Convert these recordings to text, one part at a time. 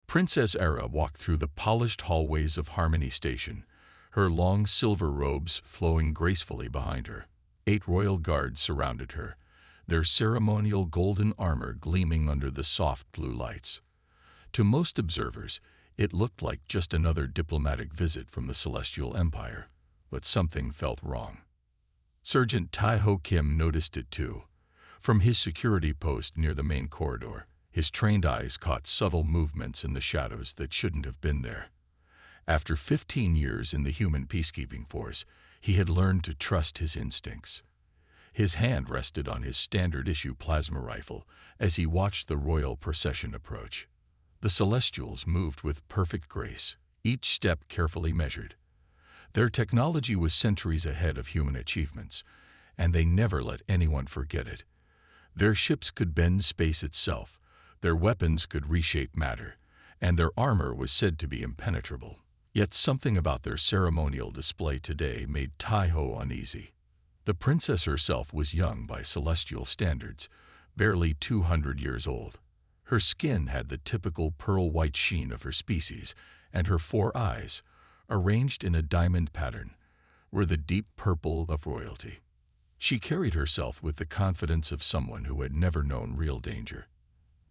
Princess Era walked through the polished hallways of Harmony Station, her long silver robes flowing gracefully behind her. 8 royal guards surrounded her, their ceremonial golden armor gleaming under the soft blue lights. To most observers, it looked like just another diplomatic visit from the Celestial Empire, but something felt wrong. Sergeant Tai-Ho Kim noticed it too. From his security post near the main corridor, his trained eyes caught subtle movements in the shadows that shouldn't have been there. After 15 years in the human peacekeeping force, he had learned to trust his instincts. His hand rested on his standard-issue plasma rifle as he watched the royal procession approach. The Celestials moved with perfect grace, each step carefully measured. Their technology was centuries ahead of human achievements, and they never let anyone forget it. Their ships could bend space itself, their weapons could reshape matter, and their armor was said to be impenetrable. Yet something about their ceremonial display today made Tai-Ho uneasy. The princess herself was young by celestial standards, barely 200 years old. Her skin had the typical pearl-white sheen of her species, and her 4 eyes, arranged in a diamond pattern, were the deep purple of royalty. She carried herself with the confidence of someone who had never known real danger.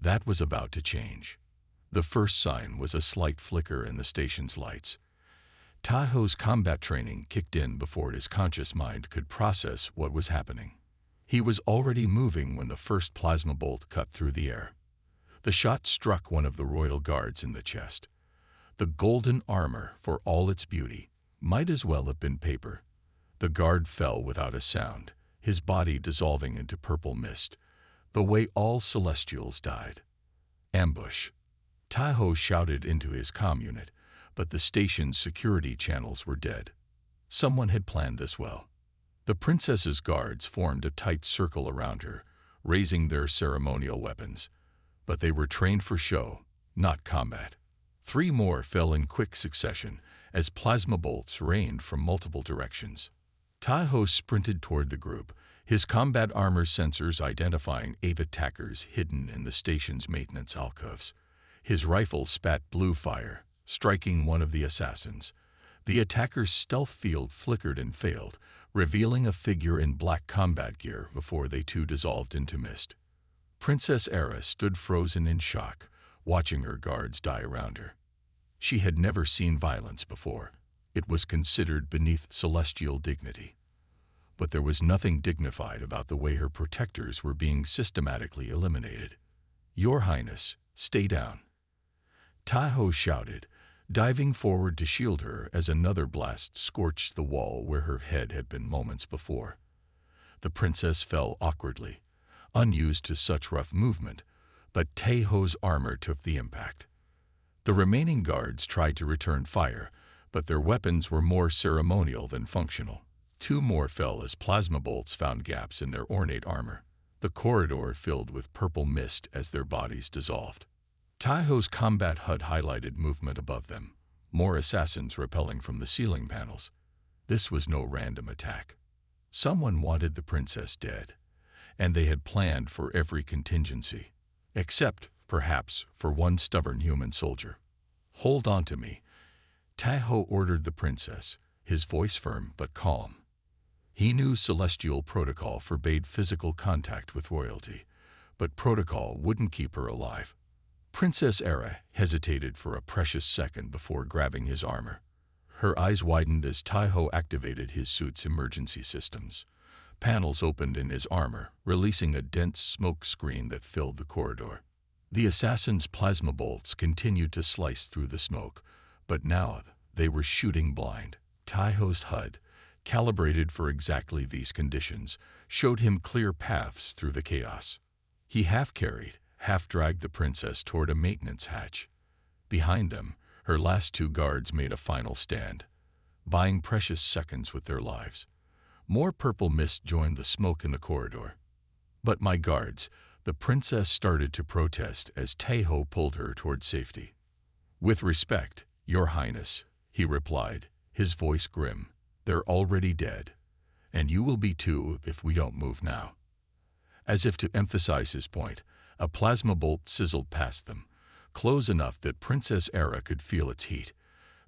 That was about to change. The first sign was a slight flicker in the station's lights. Tai-Ho's combat training kicked in before his conscious mind could process what was happening. He was already moving when the first plasma bolt cut through the air. The shot struck one of the royal guards in the chest. The golden armor, for all its beauty, might as well have been paper. The guard fell without a sound, his body dissolving into purple mist, the way all Celestials died. Ambush. Tai-Ho shouted into his comm unit, but the station's security channels were dead. Someone had planned this well. The princess's guards formed a tight circle around her, raising their ceremonial weapons. But they were trained for show, not combat. 3 more fell in quick succession as plasma bolts rained from multiple directions. Tai-Ho sprinted toward the group, his combat armor sensors identifying 8 attackers hidden in the station's maintenance alcoves. His rifle spat blue fire, striking one of the assassins. The attacker's stealth field flickered and failed, revealing a figure in black combat gear before they too dissolved into mist. Princess Era stood frozen in shock, watching her guards die around her. She had never seen violence before. It was considered beneath celestial dignity. But there was nothing dignified about the way her protectors were being systematically eliminated. "Your Highness, stay down," Tai-Ho shouted, diving forward to shield her as another blast scorched the wall where her head had been moments before. The princess fell awkwardly, unused to such rough movement, but Tai-Ho's armor took the impact. The remaining guards tried to return fire, but their weapons were more ceremonial than functional. 2 more fell as plasma bolts found gaps in their ornate armor. The corridor filled with purple mist as their bodies dissolved. Tai-Ho's combat HUD highlighted movement above them, more assassins rappelling from the ceiling panels. This was no random attack. Someone wanted the princess dead, and they had planned for every contingency, except, perhaps, for one stubborn human soldier. "Hold on to me," Tai-Ho ordered the princess, his voice firm but calm. He knew celestial protocol forbade physical contact with royalty, but protocol wouldn't keep her alive. Princess Era hesitated for a precious second before grabbing his armor. Her eyes widened as Tai-Ho activated his suit's emergency systems. Panels opened in his armor, releasing a dense smoke screen that filled the corridor. The assassin's plasma bolts continued to slice through the smoke, but now they were shooting blind. Tai-Ho's HUD, calibrated for exactly these conditions, showed him clear paths through the chaos. He half-carried, half-dragged the princess toward a maintenance hatch. Behind them, her last 2 guards made a final stand, buying precious seconds with their lives. More purple mist joined the smoke in the corridor. "But my guards," the princess started to protest as Tai-Ho pulled her toward safety. "With respect, Your Highness," he replied, his voice grim, "they're already dead, and you will be too if we don't move now." As if to emphasize his point, a plasma bolt sizzled past them, close enough that Princess Era could feel its heat.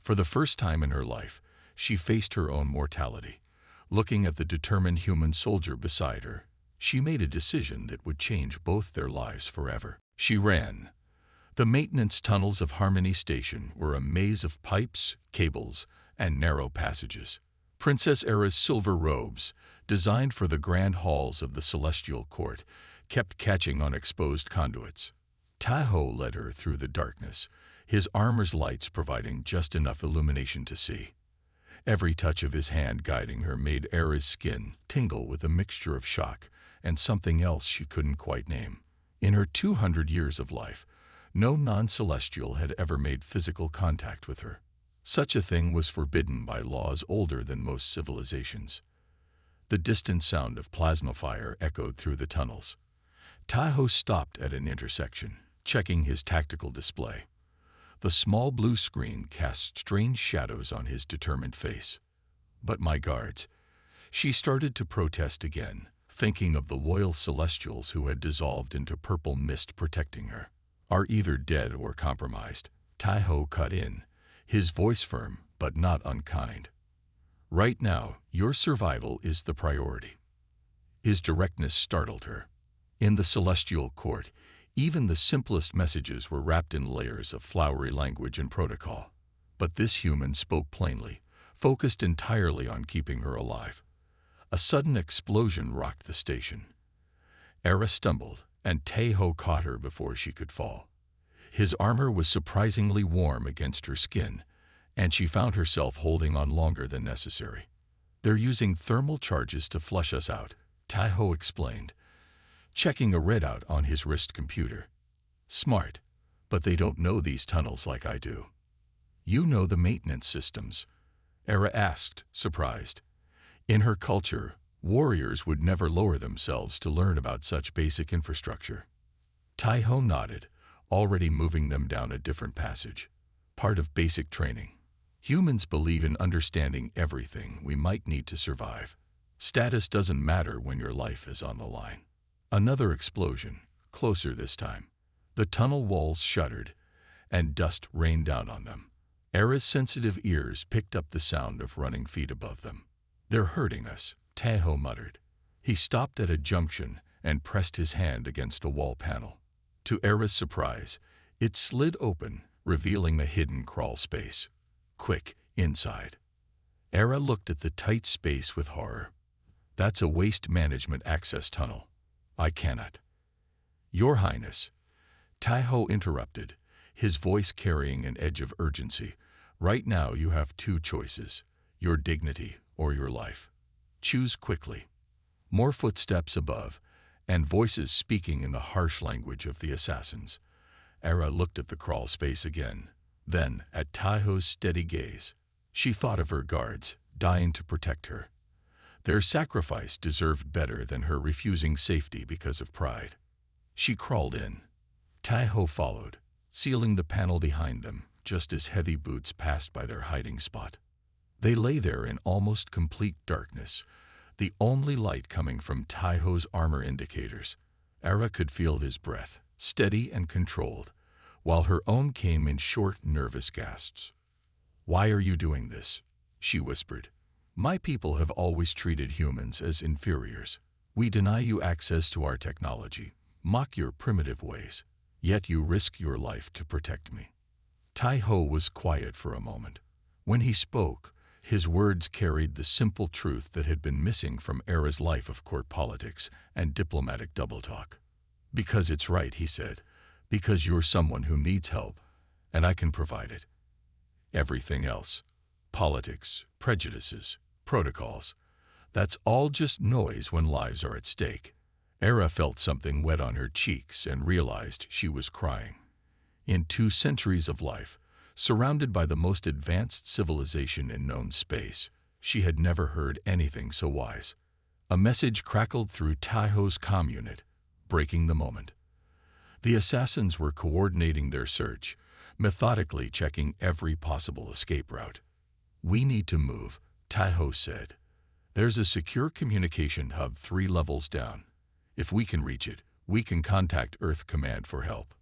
For the first time in her life, she faced her own mortality. Looking at the determined human soldier beside her, she made a decision that would change both their lives forever. She ran. The maintenance tunnels of Harmony Station were a maze of pipes, cables, and narrow passages. Princess Era's silver robes, designed for the grand halls of the Celestial Court, kept catching on exposed conduits. Taiho led her through the darkness, his armor's lights providing just enough illumination to see. Every touch of his hand guiding her made Era's skin tingle with a mixture of shock and something else she couldn't quite name. In her 200 years of life, no non-celestial had ever made physical contact with her. Such a thing was forbidden by laws older than most civilizations. The distant sound of plasma fire echoed through the tunnels. Taiho stopped at an intersection, checking his tactical display. The small blue screen cast strange shadows on his determined face. But my guards. She started to protest again, thinking of the loyal celestials who had dissolved into purple mist protecting her. Are either dead or compromised. Taiho cut in, his voice firm but not unkind. Right now, your survival is the priority. His directness startled her. In the Celestial Court, even the simplest messages were wrapped in layers of flowery language and protocol. But this human spoke plainly, focused entirely on keeping her alive. A sudden explosion rocked the station. Era stumbled, and Taiho caught her before she could fall. His armor was surprisingly warm against her skin, and she found herself holding on longer than necessary. They're using thermal charges to flush us out, Taiho explained, checking a readout on his wrist computer. Smart, but they don't know these tunnels like I do. You know the maintenance systems? Era asked, surprised. In her culture, warriors would never lower themselves to learn about such basic infrastructure. Taiho nodded, already moving them down a different passage. Part of basic training. Humans believe in understanding everything we might need to survive. Status doesn't matter when your life is on the line. Another explosion, closer this time. The tunnel walls shuddered, and dust rained down on them. Era's sensitive ears picked up the sound of running feet above them. They're hurting us, Taiho muttered. He stopped at a junction and pressed his hand against a wall panel. To Era's surprise, it slid open, revealing the hidden crawl space. Quick, inside. Era looked at the tight space with horror. That's a waste management access tunnel. I cannot. Your Highness. Taiho interrupted, his voice carrying an edge of urgency. Right now you have two choices, your dignity or your life. Choose quickly. More footsteps above, and voices speaking in the harsh language of the assassins. Era looked at the crawl space again, then at Taiho's steady gaze. She thought of her guards, dying to protect her. Their sacrifice deserved better than her refusing safety because of pride. She crawled in. Taiho followed, sealing the panel behind them, just as heavy boots passed by their hiding spot. They lay there in almost complete darkness, the only light coming from Taiho's armor indicators. Era could feel his breath, steady and controlled, while her own came in short, nervous gasps. Why are you doing this? She whispered. My people have always treated humans as inferiors. We deny you access to our technology, mock your primitive ways, yet you risk your life to protect me. Taiho was quiet for a moment. When he spoke, his words carried the simple truth that had been missing from Era's life of court politics and diplomatic double-talk. Because it's right, he said. Because you're someone who needs help, and I can provide it. Everything else, politics, prejudices, protocols, that's all just noise when lives are at stake. Era felt something wet on her cheeks and realized she was crying. In 2 centuries of life, surrounded by the most advanced civilization in known space, she had never heard anything so wise. A message crackled through Taiho's comm unit, breaking the moment. The assassins were coordinating their search, methodically checking every possible escape route. We need to move, Taiho said. There's a secure communication hub 3 levels down. If we can reach it, we can contact Earth Command for help.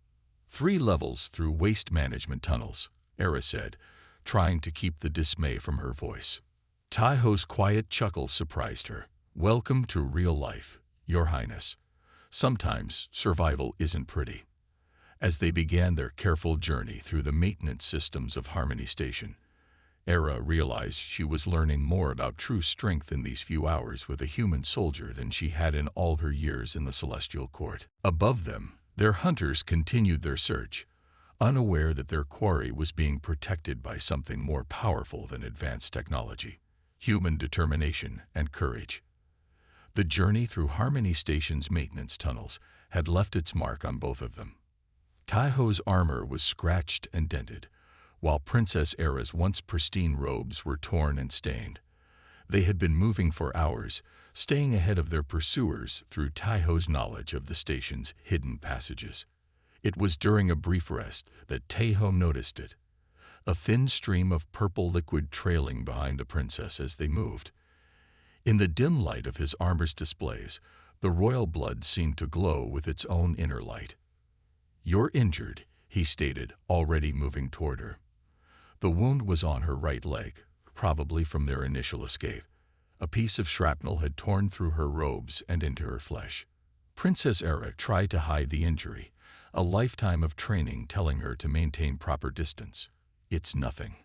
3 levels through waste management tunnels, Era said, trying to keep the dismay from her voice. Taiho's quiet chuckle surprised her. Welcome to real life, Your Highness. Sometimes survival isn't pretty. As they began their careful journey through the maintenance systems of Harmony Station, Era realized she was learning more about true strength in these few hours with a human soldier than she had in all her years in the Celestial Court. Above them, their hunters continued their search, unaware that their quarry was being protected by something more powerful than advanced technology: human determination and courage. The journey through Harmony Station's maintenance tunnels had left its mark on both of them. Taiho's armor was scratched and dented, while Princess Era's once pristine robes were torn and stained. They had been moving for hours, staying ahead of their pursuers through Taiho's knowledge of the station's hidden passages. It was during a brief rest that Taiho noticed it, a thin stream of purple liquid trailing behind the princess as they moved. In the dim light of his armor's displays, the royal blood seemed to glow with its own inner light. "You're injured," he stated, already moving toward her. The wound was on her right leg, probably from their initial escape. A piece of shrapnel had torn through her robes and into her flesh. Princess Era tried to hide the injury, a lifetime of training telling her to maintain proper distance. "It's nothing.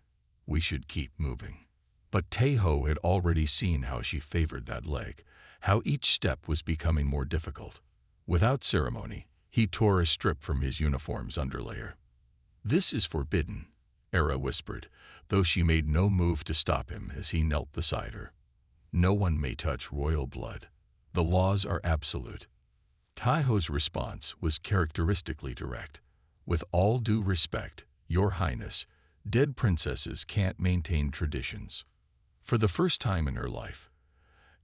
We should keep moving." But Taiho had already seen how she favored that leg, how each step was becoming more difficult. Without ceremony, he tore a strip from his uniform's underlayer. "This is forbidden," Era whispered, though she made no move to stop him as he knelt beside her. "No one may touch royal blood. The laws are absolute." Taiho's response was characteristically direct. "With all due respect, Your Highness, dead princesses can't maintain traditions." For the first time in her life,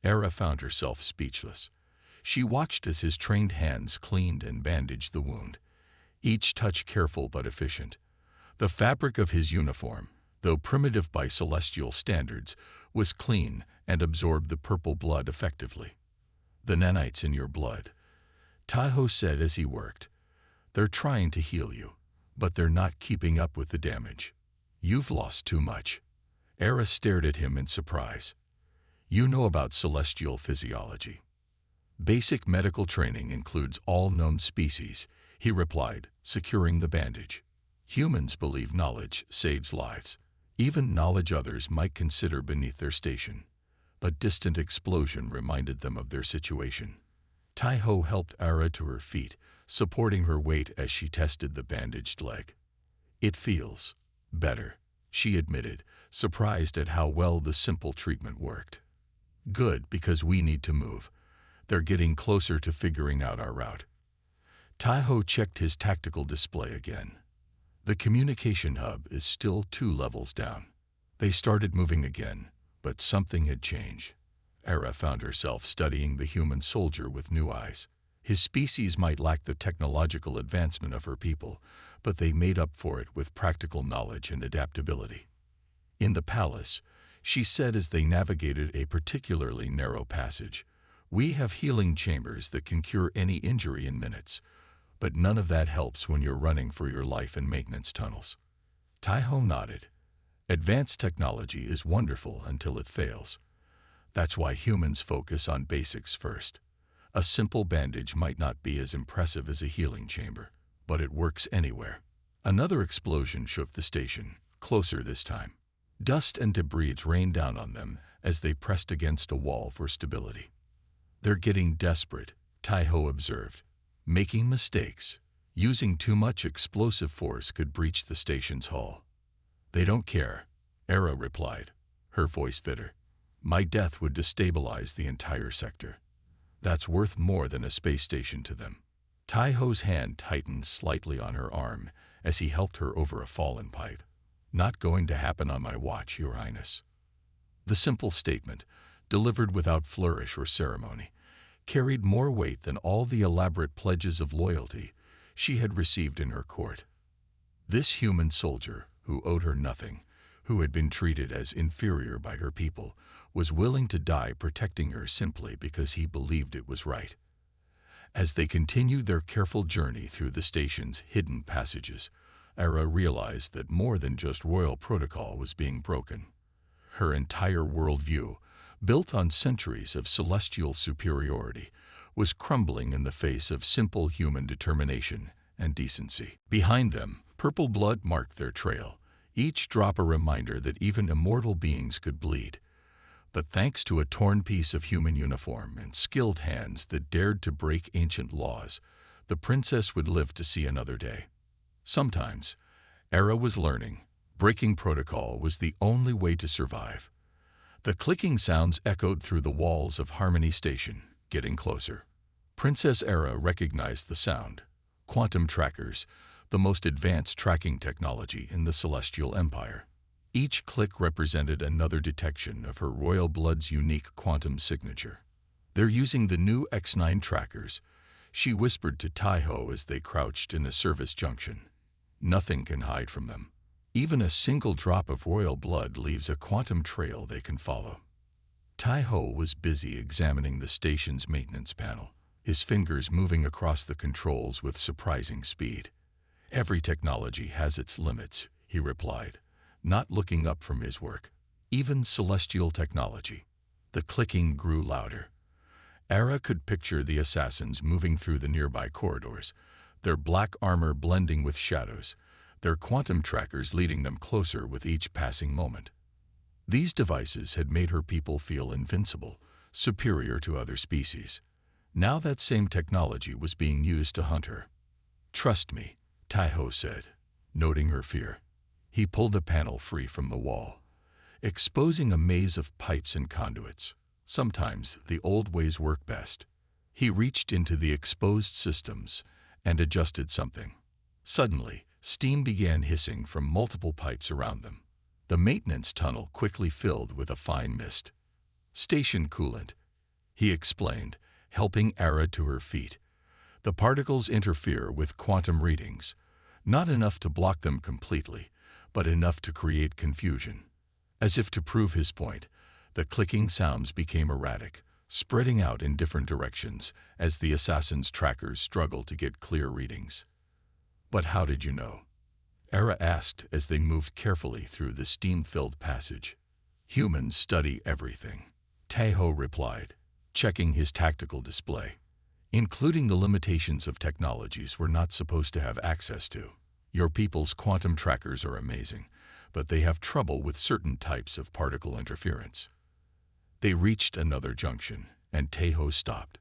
Era found herself speechless. She watched as his trained hands cleaned and bandaged the wound, each touch careful but efficient. The fabric of his uniform, though primitive by celestial standards, was clean and absorbed the purple blood effectively. "The nanites in your blood," Taiho said as he worked. "They're trying to heal you, but they're not keeping up with the damage. You've lost too much." Era stared at him in surprise. "You know about celestial physiology." "Basic medical training includes all known species," he replied, securing the bandage. "Humans believe knowledge saves lives, even knowledge others might consider beneath their station." A distant explosion reminded them of their situation. Taiho helped Era to her feet, supporting her weight as she tested the bandaged leg. "It feels better," she admitted, surprised at how well the simple treatment worked. "Good, because we need to move. They're getting closer to figuring out our route." Taiho checked his tactical display again. The communication hub is still 2 levels down. They started moving again, but something had changed. Era found herself studying the human soldier with new eyes. His species might lack the technological advancement of her people, but they made up for it with practical knowledge and adaptability. In the palace, she said as they navigated a particularly narrow passage, "We have healing chambers that can cure any injury in minutes, but none of that helps when you're running for your life in maintenance tunnels." Taiho nodded. "Advanced technology is wonderful until it fails. That's why humans focus on basics first. A simple bandage might not be as impressive as a healing chamber, but it works anywhere." Another explosion shook the station, closer this time. Dust and debris rained down on them as they pressed against a wall for stability. "They're getting desperate," Taiho observed. "Making mistakes. Using too much explosive force could breach the station's hull." "They don't care," Era replied, her voice bitter. "My death would destabilize the entire sector. That's worth more than a space station to them." Taiho's hand tightened slightly on her arm as he helped her over a fallen pipe. "Not going to happen on my watch, Your Highness." The simple statement, delivered without flourish or ceremony, carried more weight than all the elaborate pledges of loyalty she had received in her court. This human soldier, who owed her nothing, who had been treated as inferior by her people, was willing to die protecting her simply because he believed it was right. As they continued their careful journey through the station's hidden passages, Ara realized that more than just royal protocol was being broken. Her entire worldview, built on centuries of celestial superiority, was crumbling in the face of simple human determination and decency. Behind them, purple blood marked their trail, each drop a reminder that even immortal beings could bleed. But thanks to a torn piece of human uniform and skilled hands that dared to break ancient laws, the princess would live to see another day. Sometimes, Ara was learning, breaking protocol was the only way to survive. The clicking sounds echoed through the walls of Harmony Station, getting closer. Princess Ara recognized the sound. Quantum trackers, the most advanced tracking technology in the Celestial Empire. Each click represented another detection of her royal blood's unique quantum signature. "They're using the new X9 trackers," she whispered to Taiho as they crouched in a service junction. "Nothing can hide from them. Even a single drop of royal blood leaves a quantum trail they can follow." Taiho was busy examining the station's maintenance panel, his fingers moving across the controls with surprising speed. "Every technology has its limits," he replied, not looking up from his work. "Even celestial technology." The clicking grew louder. Ara could picture the assassins moving through the nearby corridors, their black armor blending with shadows, their quantum trackers leading them closer with each passing moment. These devices had made her people feel invincible, superior to other species. Now that same technology was being used to hunt her. "Trust me," Taiho said, noting her fear. He pulled a panel free from the wall, exposing a maze of pipes and conduits. Sometimes the old ways work best. He reached into the exposed systems and adjusted something. Suddenly, steam began hissing from multiple pipes around them. The maintenance tunnel quickly filled with a fine mist. "Station coolant," he explained, helping Ara to her feet. "The particles interfere with quantum readings, not enough to block them completely, but enough to create confusion." As if to prove his point, the clicking sounds became erratic, spreading out in different directions as the assassin's trackers struggled to get clear readings. "But how did you know?" Ara asked as they moved carefully through the steam-filled passage. "Humans study everything," Taiho replied, checking his tactical display, "including the limitations of technologies we're not supposed to have access to. Your people's quantum trackers are amazing, but they have trouble with certain types of particle interference." They reached another junction, and Taiho stopped.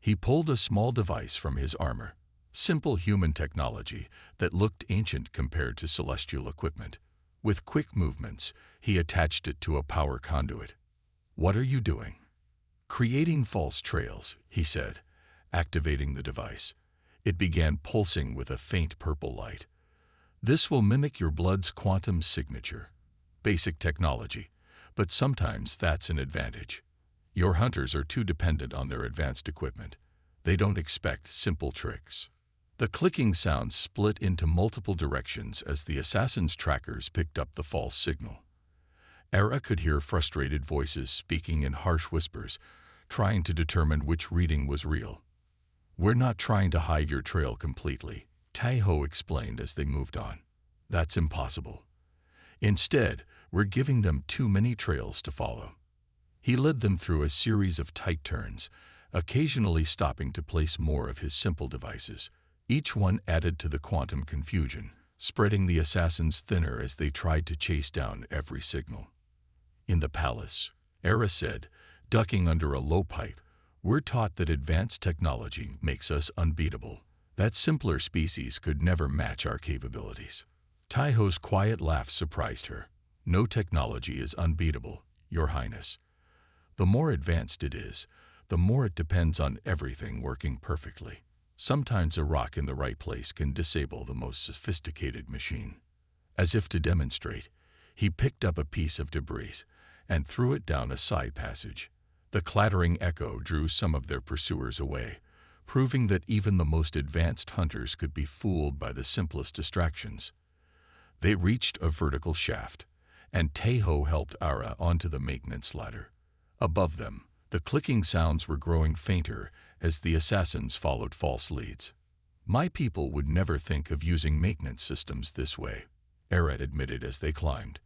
He pulled a small device from his armor, simple human technology that looked ancient compared to celestial equipment. With quick movements, he attached it to a power conduit. "What are you doing?" "Creating false trails," he said, activating the device. It began pulsing with a faint purple light. "This will mimic your blood's quantum signature. Basic technology, but sometimes that's an advantage. Your hunters are too dependent on their advanced equipment. They don't expect simple tricks." The clicking sound split into multiple directions as the assassin's trackers picked up the false signal. Ara could hear frustrated voices speaking in harsh whispers, trying to determine which reading was real. "We're not trying to hide your trail completely," Taiho explained as they moved on. "That's impossible. Instead, we're giving them too many trails to follow." He led them through a series of tight turns, occasionally stopping to place more of his simple devices. Each one added to the quantum confusion, spreading the assassins thinner as they tried to chase down every signal. "In the palace," Ara said, ducking under a low pipe, "we're taught that advanced technology makes us unbeatable, that simpler species could never match our capabilities." Taiho's quiet laugh surprised her. "No technology is unbeatable, Your Highness. The more advanced it is, the more it depends on everything working perfectly. Sometimes a rock in the right place can disable the most sophisticated machine." As if to demonstrate, he picked up a piece of debris and threw it down a side passage. The clattering echo drew some of their pursuers away, proving that even the most advanced hunters could be fooled by the simplest distractions. They reached a vertical shaft, and Taiho helped Ara onto the maintenance ladder. Above them, The clicking sounds were growing fainter as the assassins followed false leads. My people would never think of using maintenance systems this way, Era admitted as they climbed.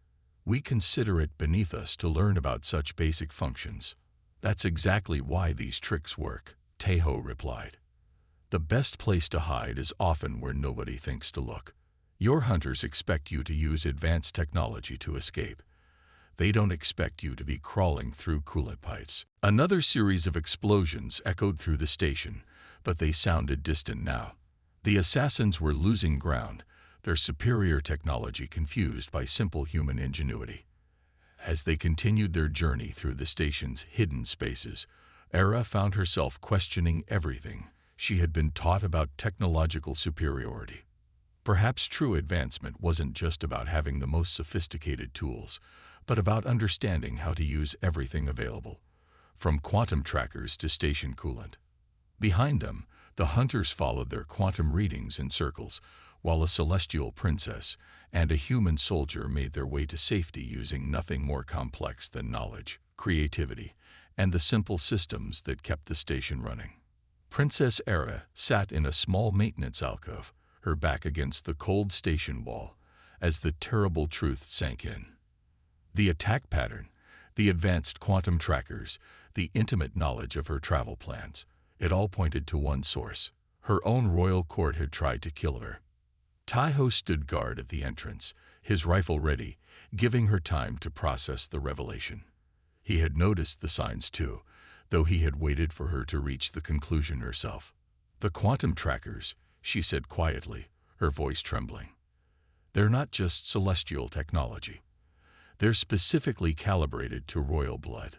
We consider it beneath us to learn about such basic functions. That's exactly why these tricks work, Taeho replied. The best place to hide is often where nobody thinks to look. Your hunters expect you to use advanced technology to escape. They don't expect you to be crawling through coolant pipes. Another series of explosions echoed through the station, but they sounded distant now. The assassins were losing ground, their superior technology confused by simple human ingenuity. As they continued their journey through the station's hidden spaces, Era found herself questioning everything she had been taught about technological superiority. Perhaps true advancement wasn't just about having the most sophisticated tools, but about understanding how to use everything available, from quantum trackers to station coolant. Behind them, the hunters followed their quantum readings in circles, while a celestial princess and a human soldier made their way to safety using nothing more complex than knowledge, creativity, and the simple systems that kept the station running. Princess Era sat in a small maintenance alcove, her back against the cold station wall, as the terrible truth sank in. The attack pattern, the advanced quantum trackers, the intimate knowledge of her travel plans, it all pointed to one source. Her own royal court had tried to kill her. Taeho stood guard at the entrance, his rifle ready, giving her time to process the revelation. He had noticed the signs too, though he had waited for her to reach the conclusion herself. The quantum trackers, she said quietly, her voice trembling. They're not just celestial technology. They're specifically calibrated to royal blood.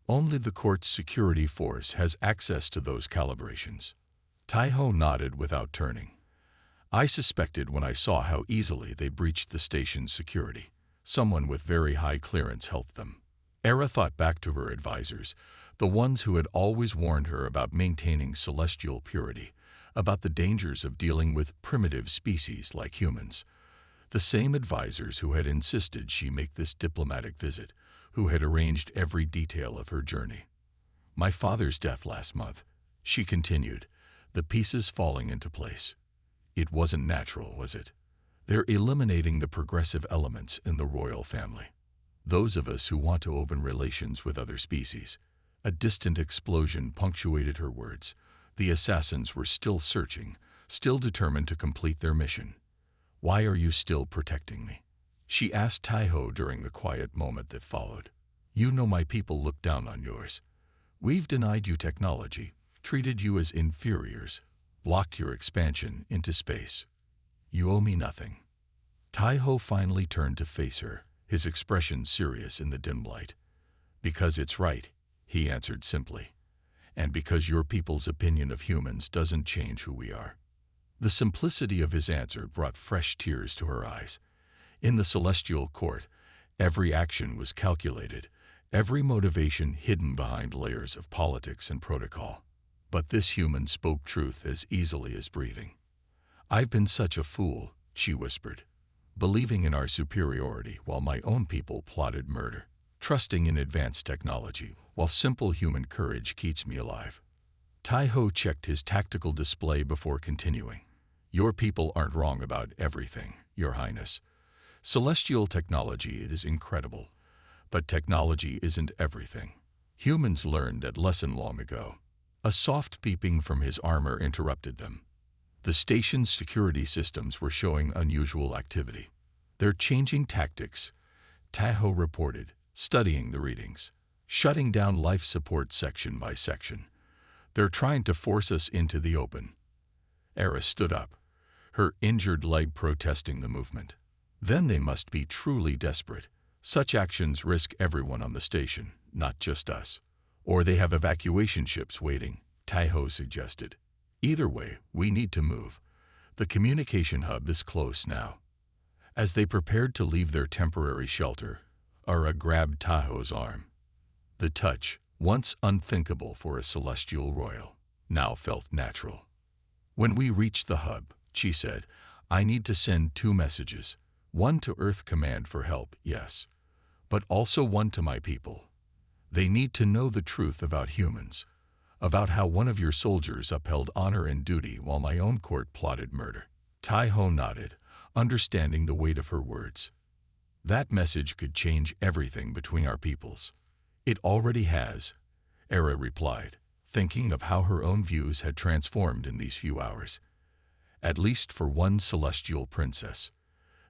Only the court's security force has access to those calibrations. Taeho nodded without turning. I suspected when I saw how easily they breached the station's security. Someone with very high clearance helped them. Era thought back to her advisors, the ones who had always warned her about maintaining celestial purity, about the dangers of dealing with primitive species like humans. The same advisors who had insisted she make this diplomatic visit, who had arranged every detail of her journey. My father's death last month, she continued, the pieces falling into place. It wasn't natural, was it? They're eliminating the progressive elements in the royal family. Those of us who want to open relations with other species. A distant explosion punctuated her words. The assassins were still searching, still determined to complete their mission. Why are you still protecting me? She asked Taeho during the quiet moment that followed. You know my people look down on yours. We've denied you technology, treated you as inferiors, blocked your expansion into space. You owe me nothing. Taeho finally turned to face her, his expression serious in the dim light. Because it's right, he answered simply. And because your people's opinion of humans doesn't change who we are. The simplicity of his answer brought fresh tears to her eyes. In the celestial court, every action was calculated, every motivation hidden behind layers of politics and protocol. But this human spoke truth as easily as breathing. I've been such a fool, she whispered, believing in our superiority while my own people plotted murder, trusting in advanced technology while simple human courage keeps me alive. Taeho checked his tactical display before continuing. Your people aren't wrong about everything, Your Highness. Celestial technology is incredible, but technology isn't everything. Humans learned that lesson long ago. A soft beeping from his armor interrupted them. The station's security systems were showing unusual activity. They're changing tactics, Taeho reported, studying the readings, shutting down life support section by section. They're trying to force us into the open. Era stood up, her injured leg protesting the movement. Then they must be truly desperate. Such actions risk everyone on the station, not just us. Or they have evacuation ships waiting, Taeho suggested. Either way, we need to move. The communication hub is close now. As they prepared to leave their temporary shelter, Ara grabbed Taeho's arm. The touch, once unthinkable for a celestial royal, now felt natural. When we reach the hub, she said, I need to send 2 messages. One to Earth Command for help, yes, but also one to my people. They need to know the truth about humans, about how one of your soldiers upheld honor and duty while my own court plotted murder. Tai-ho nodded, understanding the weight of her words. That message could change everything between our peoples. It already has, Era replied, thinking of how her own views had transformed in these few hours. At least for one celestial princess.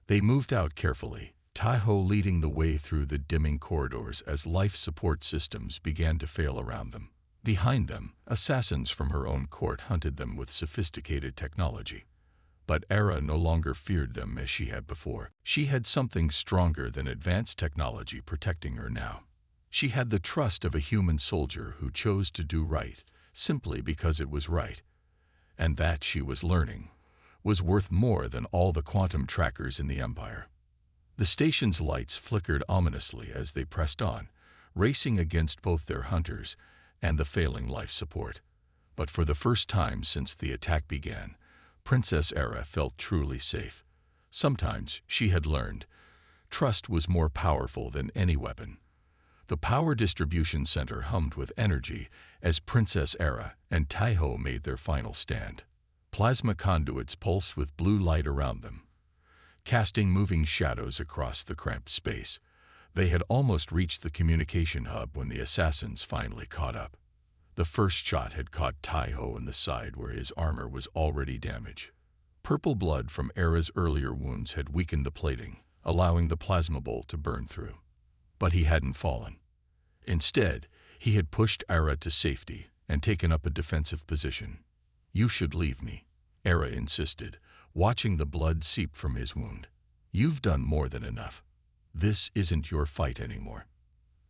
They moved out carefully, Tai-ho leading the way through the dimming corridors as life support systems began to fail around them. Behind them, assassins from her own court hunted them with sophisticated technology. But Era no longer feared them as she had before. She had something stronger than advanced technology protecting her now. She had the trust of a human soldier who chose to do right, simply because it was right. And that, she was learning, was worth more than all the quantum trackers in the Empire. The station's lights flickered ominously as they pressed on, racing against both their hunters and the failing life support. But for the first time since the attack began, Princess Era felt truly safe. Sometimes, she had learned, trust was more powerful than any weapon. The power distribution center hummed with energy as Princess Era and Tai-ho made their final stand. Plasma conduits pulsed with blue light around them, casting moving shadows across the cramped space. They had almost reached the communication hub when the assassins finally caught up. The first shot had caught Tai-ho in the side where his armor was already damaged. Purple blood from Era's earlier wounds had weakened the plating, allowing the plasma bolt to burn through. But he hadn't fallen. Instead, he had pushed Era to safety and taken up a defensive position. "You should leave me," Era insisted, watching the blood seep from his wound. "You've done more than enough. This isn't your fight anymore."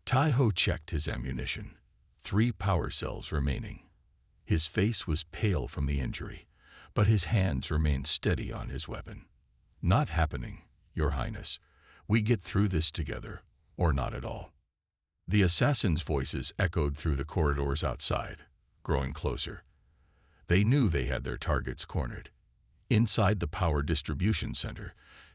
Tai-ho checked his ammunition. 3 power cells remaining. His face was pale from the injury, but his hands remained steady on his weapon. "Not happening, Your Highness. We get through this together, or not at all." The assassins' voices echoed through the corridors outside, growing closer. They knew they had their targets cornered. Inside the power distribution center,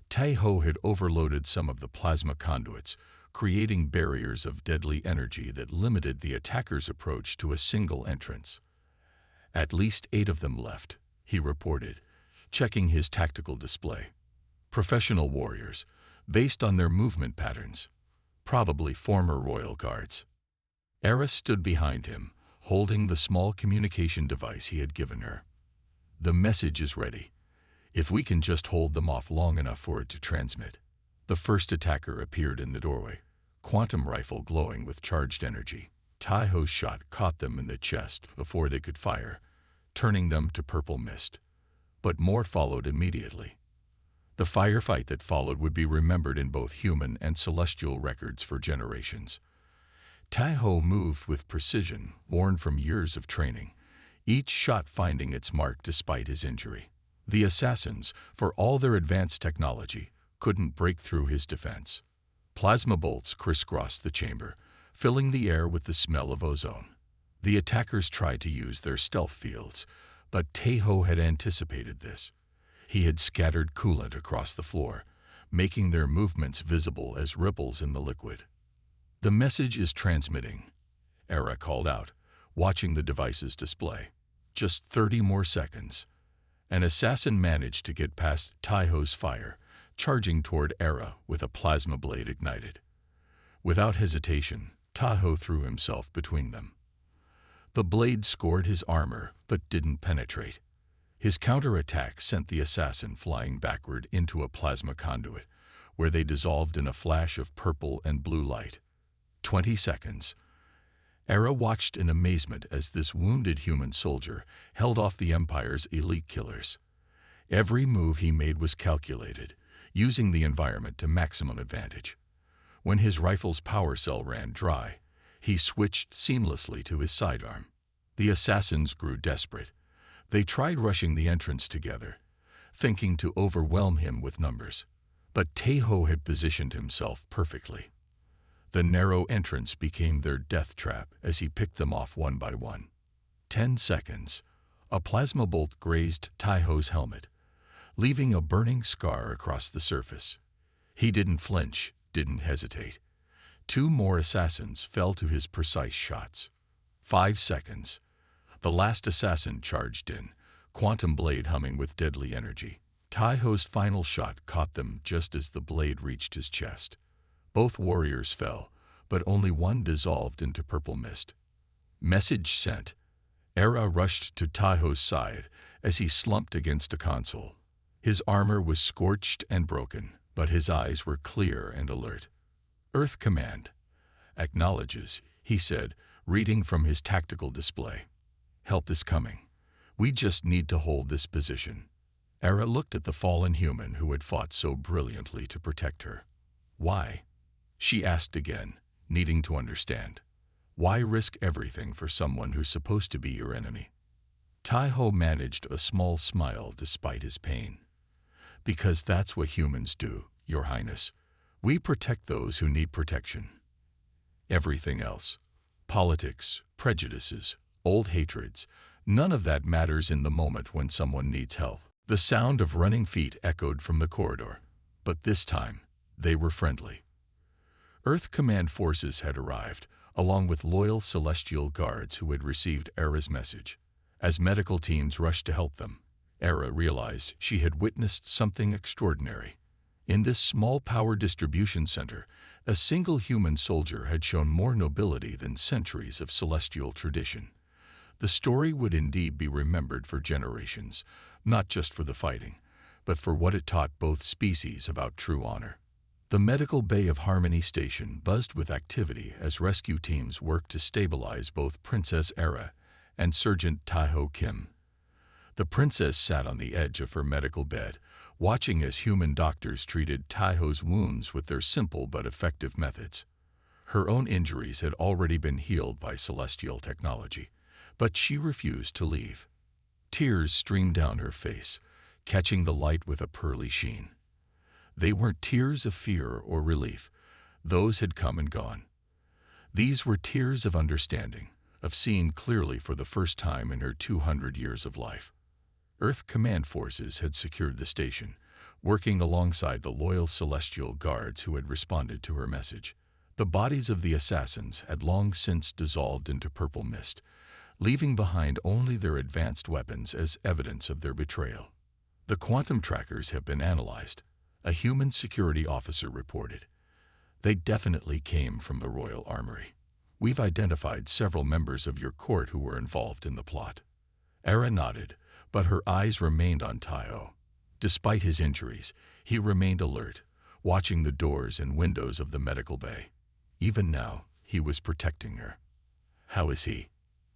Tai-ho had overloaded some of the plasma conduits, creating barriers of deadly energy that limited the attackers' approach to a single entrance. "At least 8 of them left," he reported, checking his tactical display. "Professional warriors, based on their movement patterns. Probably former royal guards." Era stood behind him, holding the small communication device he had given her. "The message is ready. If we can just hold them off long enough for it to transmit." The first attacker appeared in the doorway, quantum rifle glowing with charged energy. Tai-ho's shot caught them in the chest before they could fire, turning them to purple mist. But more followed immediately. The firefight that followed would be remembered in both human and celestial records for generations. Tai-ho moved with precision, born from years of training, each shot finding its mark despite his injury. The assassins, for all their advanced technology, couldn't break through his defense. Plasma bolts crisscrossed the chamber, filling the air with the smell of ozone. The attackers tried to use their stealth fields, but Tai-ho had anticipated this. He had scattered coolant across the floor, making their movements visible as ripples in the liquid. "The message is transmitting," Era called out, watching the device's display. Just 30 more seconds. An assassin managed to get past Tai-ho's fire, charging toward Era with a plasma blade ignited. Without hesitation, Tai-ho threw himself between them. The blade scored his armor, but didn't penetrate. His counterattack sent the assassin flying backward into a plasma conduit, where they dissolved in a flash of purple and blue light. 20 seconds. Era watched in amazement as this wounded human soldier held off the Empire's elite killers. Every move he made was calculated, using the environment to maximum advantage. When his rifle's power cell ran dry, he switched seamlessly to his sidearm. The assassins grew desperate. They tried rushing the entrance together, thinking to overwhelm him with numbers. But Tai-ho had positioned himself perfectly. The narrow entrance became their death trap as he picked them off one by one. 10 seconds. A plasma bolt grazed Tai-ho's helmet, leaving a burning scar across the surface. He didn't flinch, didn't hesitate. 2 more assassins fell to his precise shots. 5 seconds. The last assassin charged in, quantum blade humming with deadly energy. Taiho's final shot caught them just as the blade reached his chest. Both warriors fell, but only one dissolved into purple mist. Message sent. Era rushed to Taiho's side as he slumped against a console. His armor was scorched and broken, but his eyes were clear and alert. Earth Command. Acknowledges, he said, reading from his tactical display. Help is coming. We just need to hold this position. Era looked at the fallen human who had fought so brilliantly to protect her. Why? She asked again, needing to understand. Why risk everything for someone who's supposed to be your enemy? Taiho managed a small smile despite his pain. Because that's what humans do, Your Highness. We protect those who need protection. Everything else, politics, prejudices, old hatreds, none of that matters in the moment when someone needs help. The sound of running feet echoed from the corridor, but this time, they were friendly. Earth Command forces had arrived, along with loyal Celestial guards who had received Era's message. As medical teams rushed to help them, Era realized she had witnessed something extraordinary. In this small power distribution center, a single human soldier had shown more nobility than centuries of Celestial tradition. The story would indeed be remembered for generations, not just for the fighting, but for what it taught both species about true honor. The medical bay of Harmony Station buzzed with activity as rescue teams worked to stabilize both Princess Era and Sergeant Taiho Kim. The princess sat on the edge of her medical bed, watching as human doctors treated Taiho's wounds with their simple but effective methods. Her own injuries had already been healed by Celestial technology, but she refused to leave. Tears streamed down her face, catching the light with a pearly sheen. They weren't tears of fear or relief. Those had come and gone. These were tears of understanding, of seeing clearly for the first time in her 200 years of life. Earth Command forces had secured the station, working alongside the loyal Celestial guards who had responded to her message. The bodies of the assassins had long since dissolved into purple mist, leaving behind only their advanced weapons as evidence of their betrayal. The quantum trackers have been analyzed, a human security officer reported. They definitely came from the Royal Armory. We've identified several members of your court who were involved in the plot. Era nodded, but her eyes remained on Taiho. Despite his injuries, he remained alert, watching the doors and windows of the medical bay. Even now, he was protecting her. How is he?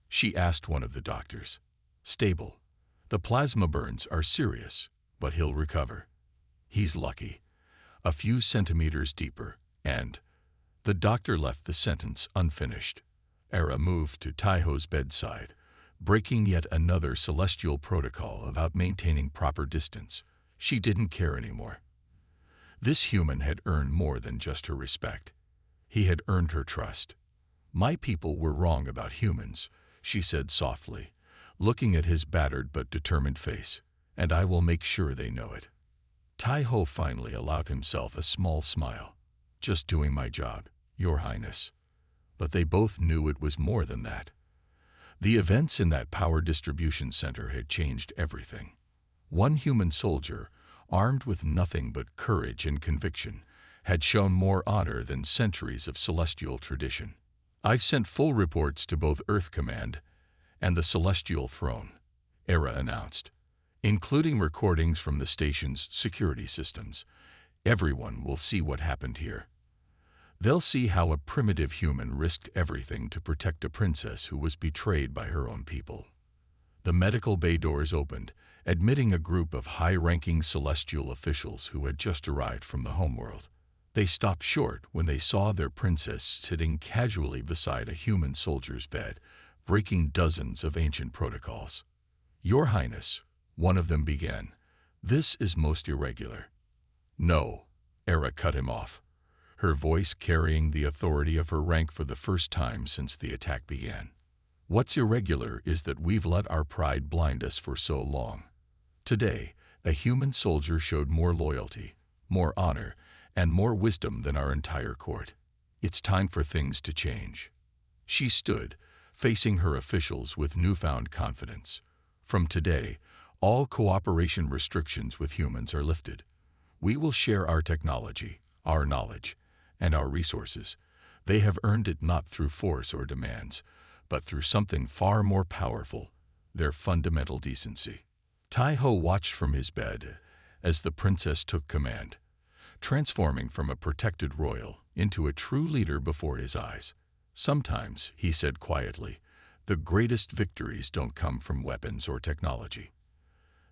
She asked one of the doctors. Stable. The plasma burns are serious, but he'll recover. He's lucky. A few centimeters deeper, and... The doctor left the sentence unfinished. Era moved to Taiho's bedside, breaking yet another Celestial protocol about maintaining proper distance. She didn't care anymore. This human had earned more than just her respect. He had earned her trust. My people were wrong about humans, she said softly, looking at his battered but determined face, and I will make sure they know it. Taiho finally allowed himself a small smile. Just doing my job, Your Highness. But they both knew it was more than that. The events in that power distribution center had changed everything. One human soldier, armed with nothing but courage and conviction, had shown more honor than centuries of Celestial tradition. I've sent full reports to both Earth Command and the Celestial Throne, Era announced, including recordings from the station's security systems. Everyone will see what happened here. They'll see how a primitive human risked everything to protect a princess who was betrayed by her own people. The medical bay doors opened, admitting a group of high-ranking Celestial officials who had just arrived from the homeworld. They stopped short when they saw their princess sitting casually beside a human soldier's bed, breaking dozens of ancient protocols. Your Highness, one of them began, this is most irregular. No, Era cut him off, her voice carrying the authority of her rank for the first time since the attack began. What's irregular is that we've let our pride blind us for so long. Today, a human soldier showed more loyalty, more honor, and more wisdom than our entire court. It's time for things to change. She stood, facing her officials with newfound confidence. From today, all cooperation restrictions with humans are lifted. We will share our technology, our knowledge, and our resources. They have earned it not through force or demands, but through something far more powerful, their fundamental decency. Tai-Ho watched from his bed as the princess took command, transforming from a protected royal into a true leader before his eyes. Sometimes, he said quietly, the greatest victories don't come from weapons or technology.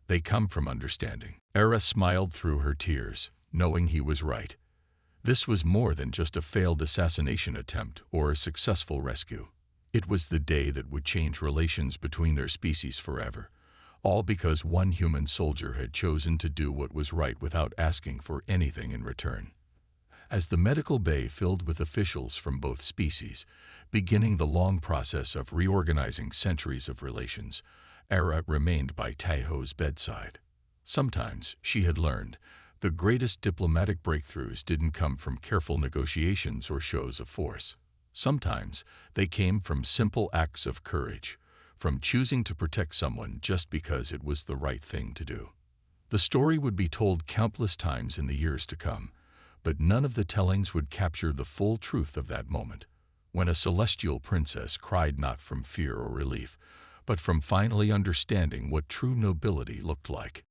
They come from understanding. Era smiled through her tears, knowing he was right. This was more than just a failed assassination attempt or a successful rescue. It was the day that would change relations between their species forever, all because one human soldier had chosen to do what was right without asking for anything in return. As the medical bay filled with officials from both species, beginning the long process of reorganizing centuries of relations, Era remained by Tai-Ho's bedside. Sometimes, she had learned, the greatest diplomatic breakthroughs didn't come from careful negotiations or shows of force. Sometimes, they came from simple acts of courage, from choosing to protect someone just because it was the right thing to do. The story would be told countless times in the years to come, but none of the tellings would capture the full truth of that moment, when a celestial princess cried not from fear or relief, but from finally understanding what true nobility looked like.